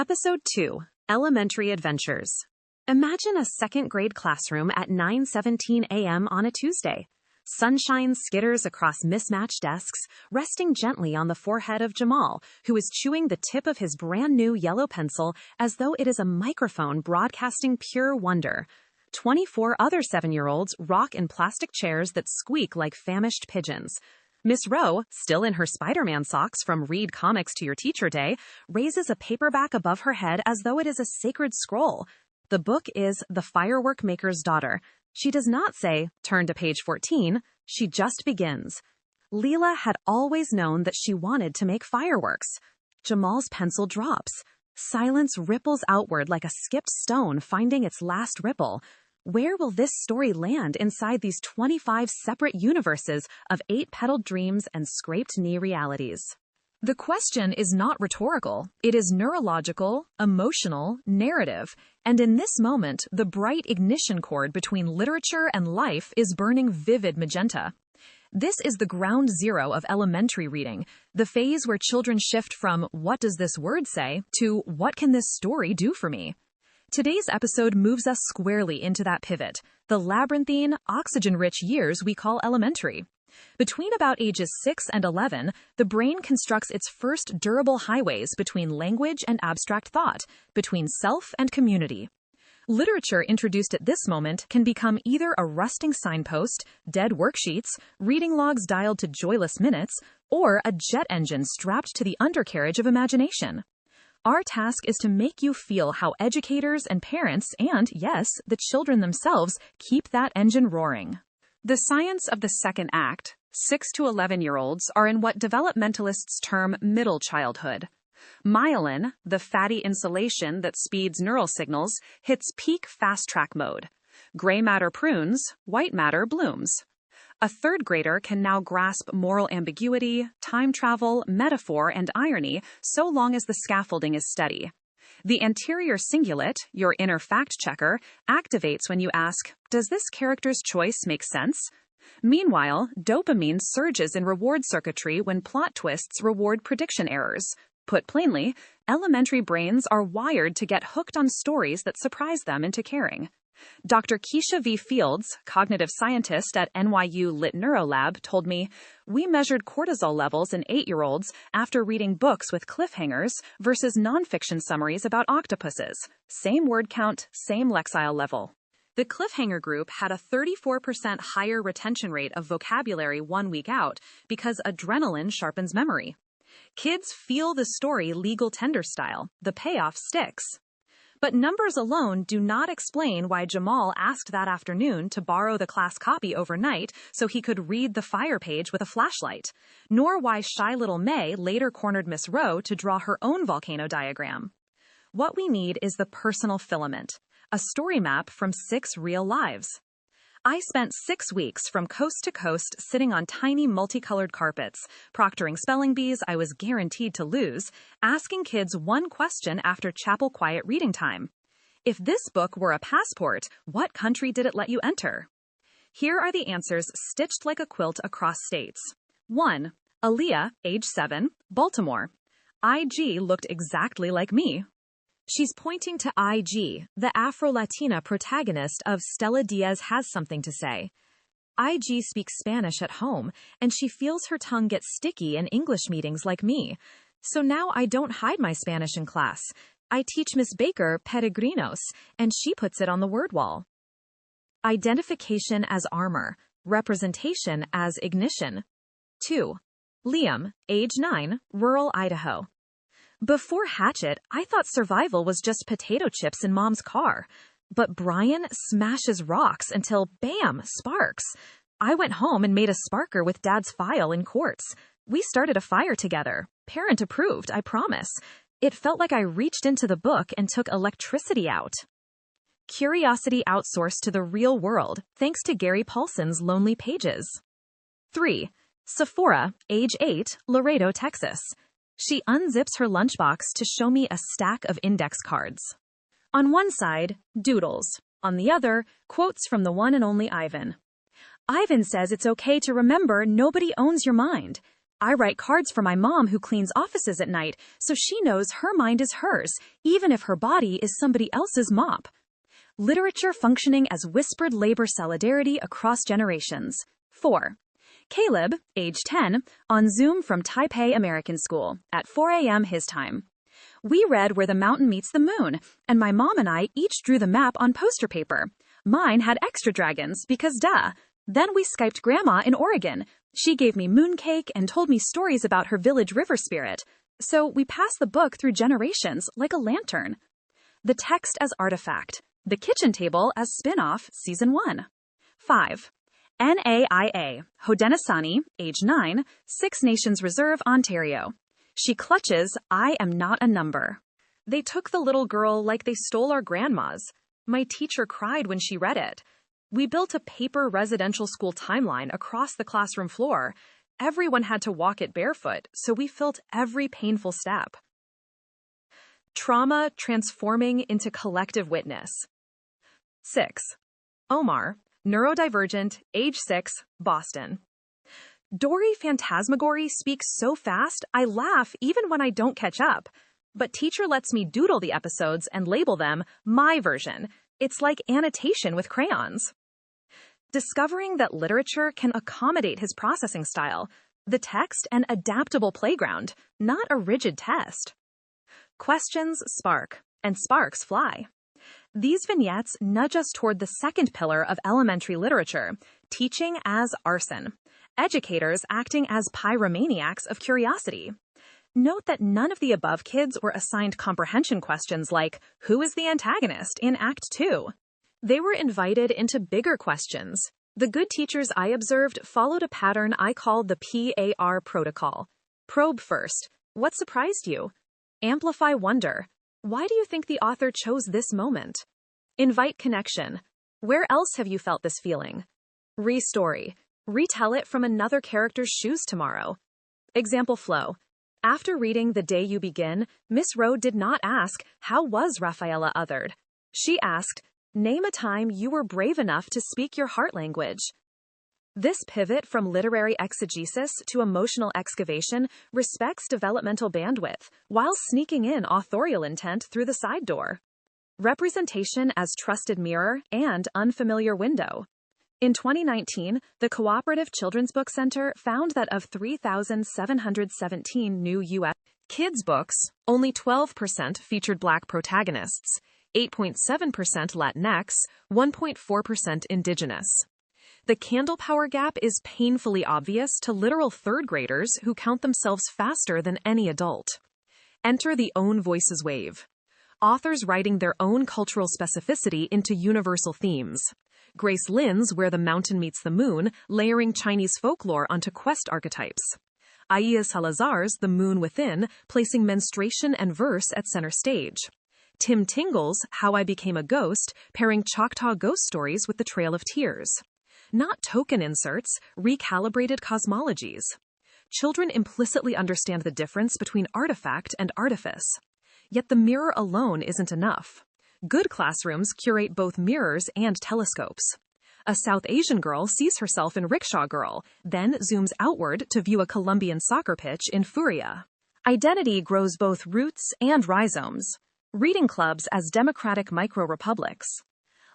Episode 2, Elementary Adventures. Imagine a second-grade classroom at 9:17 a.m. on a Tuesday. Sunshine skitters across mismatched desks, resting gently on the forehead of Jamal, who is chewing the tip of his brand-new yellow pencil as though it is a microphone broadcasting pure wonder. 24 other 7-year-olds rock in plastic chairs that squeak like famished pigeons. Miss Rowe, still in her Spider-Man socks from Read Comics to Your Teacher Day, raises a paperback above her head as though it is a sacred scroll. The book is The Firework Maker's Daughter. She does not say, turn to page 14, she just begins. Leela had always known that she wanted to make fireworks. Jamal's pencil drops. Silence ripples outward like a skipped stone finding its last ripple. Where will this story land inside these 25 separate universes of 8-petaled dreams and scraped-knee realities? The question is not rhetorical. It is neurological, emotional, narrative, and in this moment, the bright ignition cord between literature and life is burning vivid magenta. This is the ground zero of elementary reading, the phase where children shift from "what does this word say" to "what can this story do for me?" Today's episode moves us squarely into that pivot, the labyrinthine, oxygen-rich years we call elementary. Between about ages 6 and 11, the brain constructs its first durable highways between language and abstract thought, between self and community. Literature introduced at this moment can become either a rusting signpost, dead worksheets, reading logs dialed to joyless minutes, or a jet engine strapped to the undercarriage of imagination. Our task is to make you feel how educators and parents and, yes, the children themselves keep that engine roaring. The science of the second act, 6 to 11-year-olds are in what developmentalists term middle childhood. Myelin, the fatty insulation that speeds neural signals, hits peak fast-track mode. Gray matter prunes, white matter blooms. A third grader can now grasp moral ambiguity, time travel, metaphor, and irony so long as the scaffolding is steady. The anterior cingulate, your inner fact-checker, activates when you ask, does this character's choice make sense? Meanwhile, dopamine surges in reward circuitry when plot twists reward prediction errors. Put plainly, elementary brains are wired to get hooked on stories that surprise them into caring. Dr. Keisha V. Fields, cognitive scientist at NYU Lit Neurolab, told me, we measured cortisol levels in 8-year-olds after reading books with cliffhangers versus nonfiction summaries about octopuses. Same word count, same Lexile level. The cliffhanger group had a 34% higher retention rate of vocabulary 1 week out because adrenaline sharpens memory. Kids feel the story legal tender style. The payoff sticks. But numbers alone do not explain why Jamal asked that afternoon to borrow the class copy overnight so he could read the fire page with a flashlight, nor why shy little May later cornered Miss Rowe to draw her own volcano diagram. What we need is the personal filament, a story map from 6 real lives. I spent 6 weeks from coast to coast sitting on tiny multicolored carpets, proctoring spelling bees I was guaranteed to lose, asking kids one question after chapel quiet reading time. If this book were a passport, what country did it let you enter? Here are the answers stitched like a quilt across states. 1. Aaliyah, age 7, Baltimore. IG looked exactly like me. She's pointing to IG, the Afro-Latina protagonist of Stella Diaz Has Something to Say. IG speaks Spanish at home, and she feels her tongue get sticky in English meetings like me. So now I don't hide my Spanish in class. I teach Miss Baker peregrinos, and she puts it on the word wall. Identification as armor, representation as ignition. 2. Liam, age 9, rural Idaho. Before Hatchet, I thought survival was just potato chips in Mom's car. But Brian smashes rocks until, bam, sparks. I went home and made a sparker with Dad's file in quartz. We started a fire together. Parent approved, I promise. It felt like I reached into the book and took electricity out. Curiosity outsourced to the real world, thanks to Gary Paulson's Lonely Pages. 3. Sephora, age 8, Laredo, Texas. She unzips her lunchbox to show me a stack of index cards. On one side, doodles. On the other, quotes from the one and only Ivan. Ivan says it's okay to remember nobody owns your mind. I write cards for my mom who cleans offices at night, so she knows her mind is hers, even if her body is somebody else's mop. Literature functioning as whispered labor solidarity across generations. 4. Caleb, age 10, on Zoom from Taipei American School, at 4 a.m. his time. We read Where the Mountain Meets the Moon, and my mom and I each drew the map on poster paper. Mine had extra dragons, because duh. Then we Skyped Grandma in Oregon. She gave me mooncake and told me stories about her village river spirit. So we passed the book through generations like a lantern. The text as artifact. The kitchen table as spin-off, Season 1. 5. NAIA, Haudenosaunee, age 9, Six Nations Reserve, Ontario. She clutches, I am not a number. They took the little girl like they stole our grandmas. My teacher cried when she read it. We built a paper residential school timeline across the classroom floor. Everyone had to walk it barefoot, so we felt every painful step. Trauma transforming into collective witness. 6. Omar, neurodivergent, age 6, Boston. Dory Phantasmagory speaks so fast, I laugh even when I don't catch up. But teacher lets me doodle the episodes and label them my version. It's like annotation with crayons. Discovering that literature can accommodate his processing style, the text an adaptable playground, not a rigid test. Questions spark, and sparks fly. These vignettes nudge us toward the second pillar of elementary literature, teaching as arson. Educators acting as pyromaniacs of curiosity. Note that none of the above kids were assigned comprehension questions like, who is the antagonist in Act 2? They were invited into bigger questions. The good teachers I observed followed a pattern I called the PAR protocol. Probe first. What surprised you? Amplify wonder. Why do you think the author chose this moment? Invite connection. Where else have you felt this feeling? Re-story. Retell it from another character's shoes tomorrow. Example flow. After reading The Day You Begin, Miss Rowe did not ask, how was Rafaela othered? She asked, name a time you were brave enough to speak your heart language. This pivot from literary exegesis to emotional excavation respects developmental bandwidth while sneaking in authorial intent through the side door. Representation as trusted mirror and unfamiliar window. In 2019, the Cooperative Children's Book Center found that of 3,717 new U.S. kids' books, only 12% featured Black protagonists, 8.7% Latinx, 1.4% Indigenous. The candle power gap is painfully obvious to literal third graders who count themselves faster than any adult. Enter the own voices wave. Authors writing their own cultural specificity into universal themes. Grace Lin's Where the Mountain Meets the Moon, layering Chinese folklore onto quest archetypes. Aya Salazar's The Moon Within, placing menstruation and verse at center stage. Tim Tingle's How I Became a Ghost, pairing Choctaw ghost stories with the Trail of Tears. Not token inserts, recalibrated cosmologies. Children implicitly understand the difference between artifact and artifice. Yet the mirror alone isn't enough. Good classrooms curate both mirrors and telescopes. A South Asian girl sees herself in Rickshaw Girl, then zooms outward to view a Colombian soccer pitch in Furia. Identity grows both roots and rhizomes. Reading clubs as democratic micro-republics.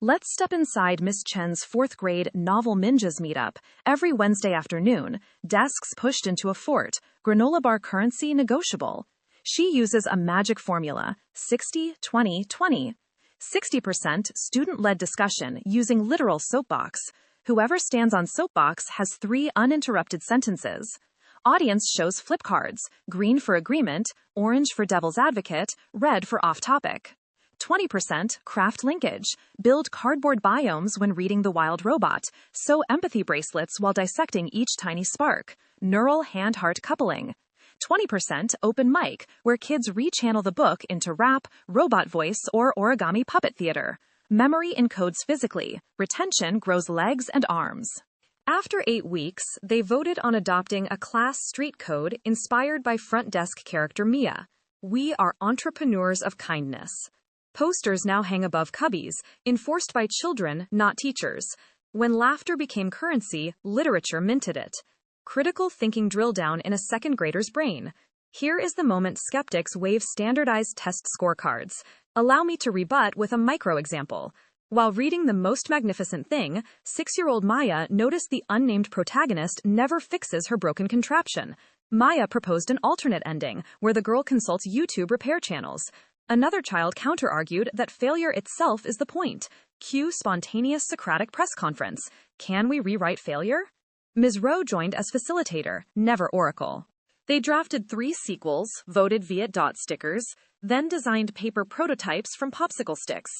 Let's step inside Miss Chen's 4th grade Novel Ninjas meetup every Wednesday afternoon, desks pushed into a fort, granola bar currency negotiable. She uses a magic formula, 60-20-20. 60% student-led discussion using literal soapbox. Whoever stands on soapbox has 3 uninterrupted sentences. Audience shows flip cards, green for agreement, orange for devil's advocate, red for off-topic. 20% craft linkage, build cardboard biomes when reading The Wild Robot, sew empathy bracelets while dissecting each tiny spark, neural hand-heart coupling. 20% open mic, where kids rechannel the book into rap, robot voice, or origami puppet theater. Memory encodes physically, retention grows legs and arms. After 8 weeks, they voted on adopting a class street code inspired by front desk character Mia. We are entrepreneurs of kindness. Posters now hang above cubbies, enforced by children, not teachers. When laughter became currency, literature minted it. critical thinking drill down in a second grader's brain. Here is the moment skeptics wave standardized test scorecards. Allow me to rebut with a micro-example. While reading The Most Magnificent Thing, 6-year-old Maya noticed the unnamed protagonist never fixes her broken contraption. Maya proposed an alternate ending, where the girl consults YouTube repair channels. Another child counter-argued that failure itself is the point. Cue spontaneous Socratic press conference. Can we rewrite failure? Ms. Rowe joined as facilitator, never oracle. They drafted 3 sequels, voted via dot stickers, then designed paper prototypes from popsicle sticks.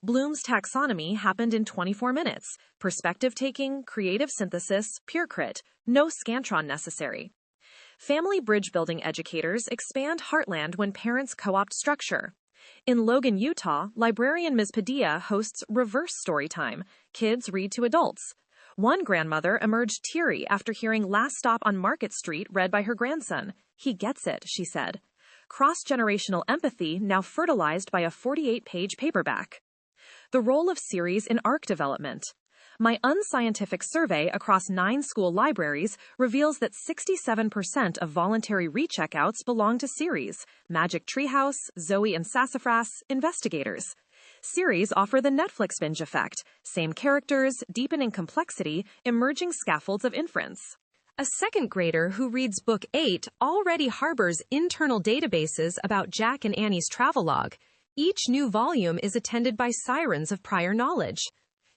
Bloom's taxonomy happened in 24 minutes. Perspective-taking, creative synthesis, pure crit, no scantron necessary. Family bridge-building educators expand heartland when parents co-opt structure. In Logan, Utah, librarian Ms. Padilla hosts reverse story time. Kids read to adults. One grandmother emerged teary after hearing Last Stop on Market Street read by her grandson. He gets it, she said. Cross-generational empathy now fertilized by a 48-page paperback. The role of series in ARC development. My unscientific survey across 9 school libraries reveals that 67% of voluntary recheckouts belong to series. Magic Treehouse, Zoe and Sassafras, Investigators. Series offer the Netflix binge effect. Same characters, deepening complexity, emerging scaffolds of inference. A second grader who reads Book 8 already harbors internal databases about Jack and Annie's travelogue. Each new volume is attended by sirens of prior knowledge.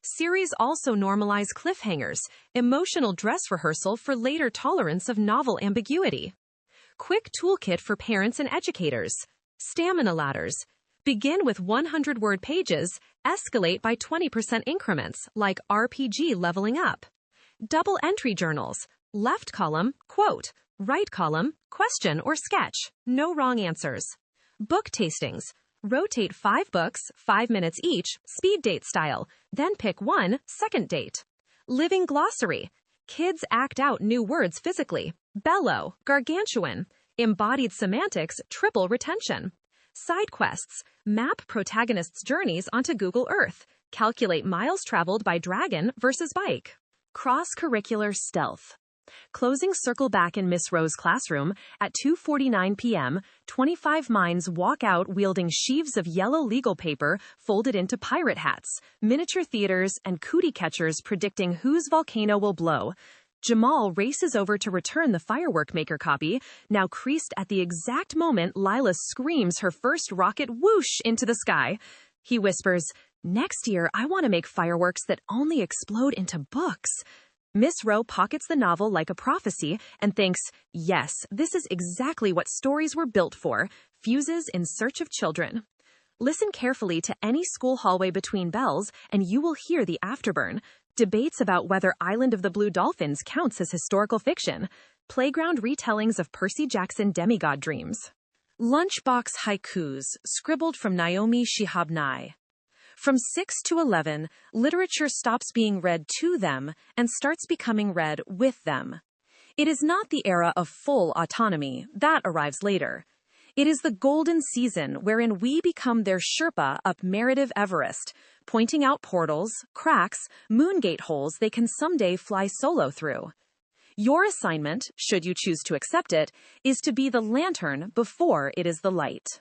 Series also normalize cliffhangers, emotional dress rehearsal for later tolerance of novel ambiguity. Quick toolkit for parents and educators. Stamina ladders. Begin with 100-word pages, escalate by 20% increments, like RPG leveling up. Double entry journals. Left column, quote. Right column, question or sketch. No wrong answers. Book tastings. Rotate 5 books, 5 minutes each, speed date style. Then pick one, second date. Living glossary. Kids act out new words physically. Bellow, gargantuan. Embodied semantics, triple retention. Side quests. Map protagonists' journeys onto Google Earth. Calculate miles traveled by dragon versus bike. Cross-curricular stealth. Closing circle back in Miss Rowe's classroom, at 2:49 p.m., 25 minds walk out wielding sheaves of yellow legal paper folded into pirate hats, miniature theaters, and cootie catchers predicting whose volcano will blow. Jamal races over to return the firework maker copy, now creased at the exact moment Lila screams her first rocket whoosh into the sky. He whispers, "Next year, I want to make fireworks that only explode into books." Miss Rowe pockets the novel like a prophecy and thinks, yes, this is exactly what stories were built for, fuses in search of children. Listen carefully to any school hallway between bells and you will hear the afterburn. Debates about whether Island of the Blue Dolphins counts as historical fiction. Playground retellings of Percy Jackson demigod dreams. Lunchbox haikus, scribbled from Naomi Shihab Nye. From 6 to 11, literature stops being read to them and starts becoming read with them. It is not the era of full autonomy, that arrives later. It is the golden season wherein we become their Sherpa up Meredith Everest, pointing out portals, cracks, moongate holes they can someday fly solo through. Your assignment, should you choose to accept it, is to be the lantern before it is the light.